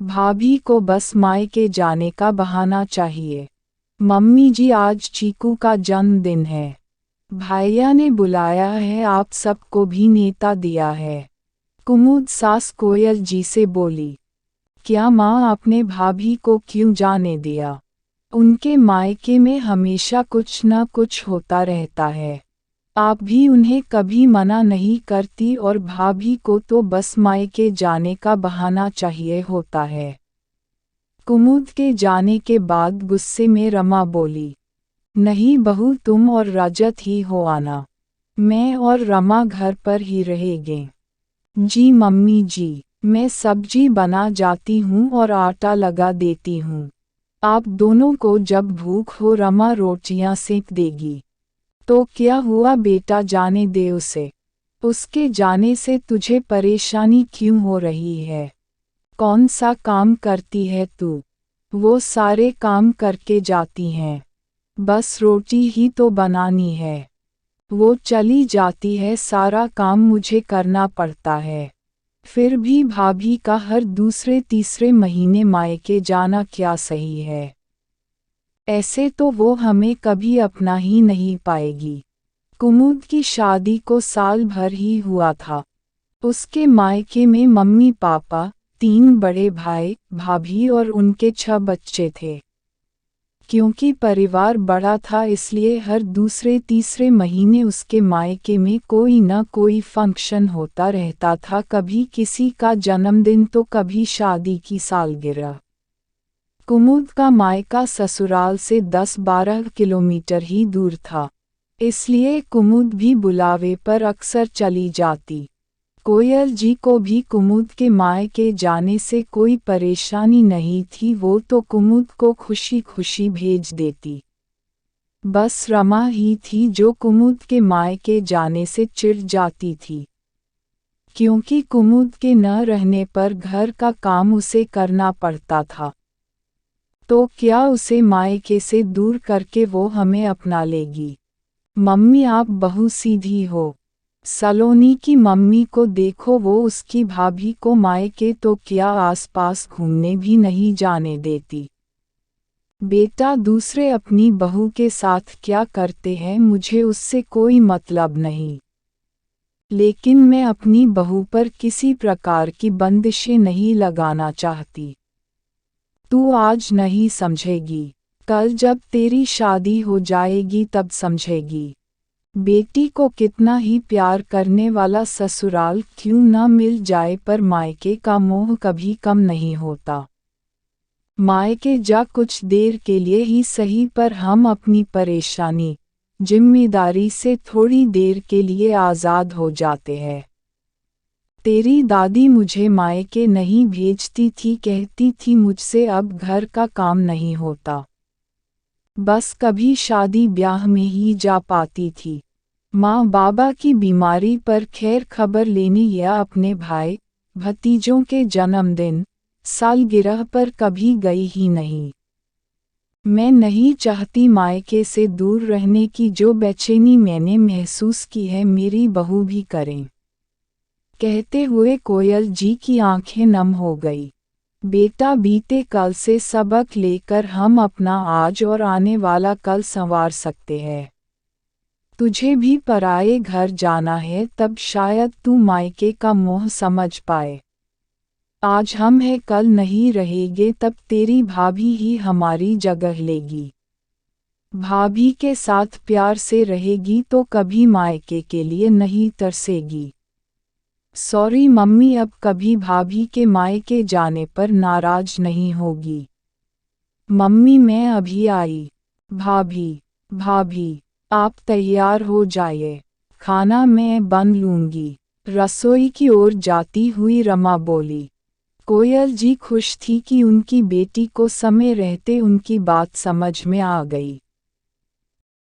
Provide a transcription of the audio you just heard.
भाभी को बस मायके जाने का बहाना चाहिए। मम्मी जी आज चीकू का जन्मदिन है। भैया ने बुलाया है, आप सबको भी नेता दिया है। कुमुद सास कोयल जी से बोली। क्या माँ आपने भाभी को क्यों जाने दिया? उनके मायके में हमेशा कुछ न कुछ होता रहता है। आप भी उन्हें कभी मना नहीं करती और भाभी को तो बस मायके जाने का बहाना चाहिए होता है। कुमुद के जाने के बाद गुस्से में रमा बोली। नहीं बहू, तुम और रजत ही हो आना। मैं और रमा घर पर ही रहेंगे। जी मम्मी जी, मैं सब्जी बना जाती हूँ और आटा लगा देती हूँ। आप दोनों को जब भूख हो रमा रोटियां सेक देगी। तो क्या हुआ बेटा, जाने दे उसे। उसके जाने से तुझे परेशानी क्यों हो रही है? कौन सा काम करती है तू? वो सारे काम करके जाती हैं। बस रोटी ही तो बनानी है। वो चली जाती है, सारा काम मुझे करना पड़ता है। फिर भी भाभी का हर दूसरे तीसरे महीने मायके जाना क्या सही है? ऐसे तो वो हमें कभी अपना ही नहीं पाएगी। कुमुद की शादी को साल भर ही हुआ था। उसके मायके में मम्मी पापा, 3 बड़े भाई भाभी और उनके 6 बच्चे थे। क्योंकि परिवार बड़ा था इसलिए हर दूसरे तीसरे महीने उसके मायके में कोई न कोई फंक्शन होता रहता था, कभी किसी का जन्मदिन तो कभी शादी की सालगिरह। कुमुद का मायका ससुराल से 10-12 किलोमीटर ही दूर था, इसलिए कुमुद भी बुलावे पर अक्सर चली जाती। कोयल जी को भी कुमुद के मायके जाने से कोई परेशानी नहीं थी, वो तो कुमुद को खुशी खुशी भेज देती। बस रमा ही थी जो कुमुद के मायके जाने से चिढ़ जाती थी। क्योंकि कुमुद के न रहने पर घर का काम उसे करना पड़ता था। तो क्या उसे मायके से दूर करके वो हमें अपना लेगी? मम्मी आप बहु सीधी हो। सलोनी की मम्मी को देखो, वो उसकी भाभी को मायके तो क्या आसपास घूमने भी नहीं जाने देती। बेटा दूसरे अपनी बहू के साथ क्या करते हैं मुझे उससे कोई मतलब नहीं, लेकिन मैं अपनी बहू पर किसी प्रकार की बंदिशें नहीं लगाना चाहती। तू आज नहीं समझेगी, कल जब तेरी शादी हो जाएगी तब समझेगी। बेटी को कितना ही प्यार करने वाला ससुराल क्यों न मिल जाए, पर मायके का मोह कभी कम नहीं होता। मायके जा कुछ देर के लिए ही सही, पर हम अपनी परेशानी जिम्मेदारी से थोड़ी देर के लिए आज़ाद हो जाते हैं। तेरी दादी मुझे मायके नहीं भेजती थी, कहती थी मुझसे अब घर का काम नहीं होता। बस कभी शादी ब्याह में ही जा पाती थी। माँ बाबा की बीमारी पर खैर खबर लेने या अपने भाई भतीजों के जन्मदिन सालगिरह पर कभी गई ही नहीं। मैं नहीं चाहती मायके से दूर रहने की, जो बेचैनी मैंने महसूस की है मेरी बहू भी करें। कहते हुए कोयल जी की आंखें नम हो गई। बेटा बीते कल से सबक लेकर हम अपना आज और आने वाला कल संवार सकते हैं। तुझे भी पराये घर जाना है, तब शायद तू मायके का मोह समझ पाए। आज हम हैं कल नहीं रहेंगे, तब तेरी भाभी ही हमारी जगह लेगी। भाभी के साथ प्यार से रहेगी तो कभी मायके के लिए नहीं तरसेगी। सॉरी मम्मी, अब कभी भाभी के मायके जाने पर नाराज नहीं होगी। मम्मी मैं अभी आई। भाभी आप तैयार हो जाइए, खाना मैं बन लूंगी। रसोई की ओर जाती हुई रमा बोली। कोयल जी खुश थी कि उनकी बेटी को समय रहते उनकी बात समझ में आ गई।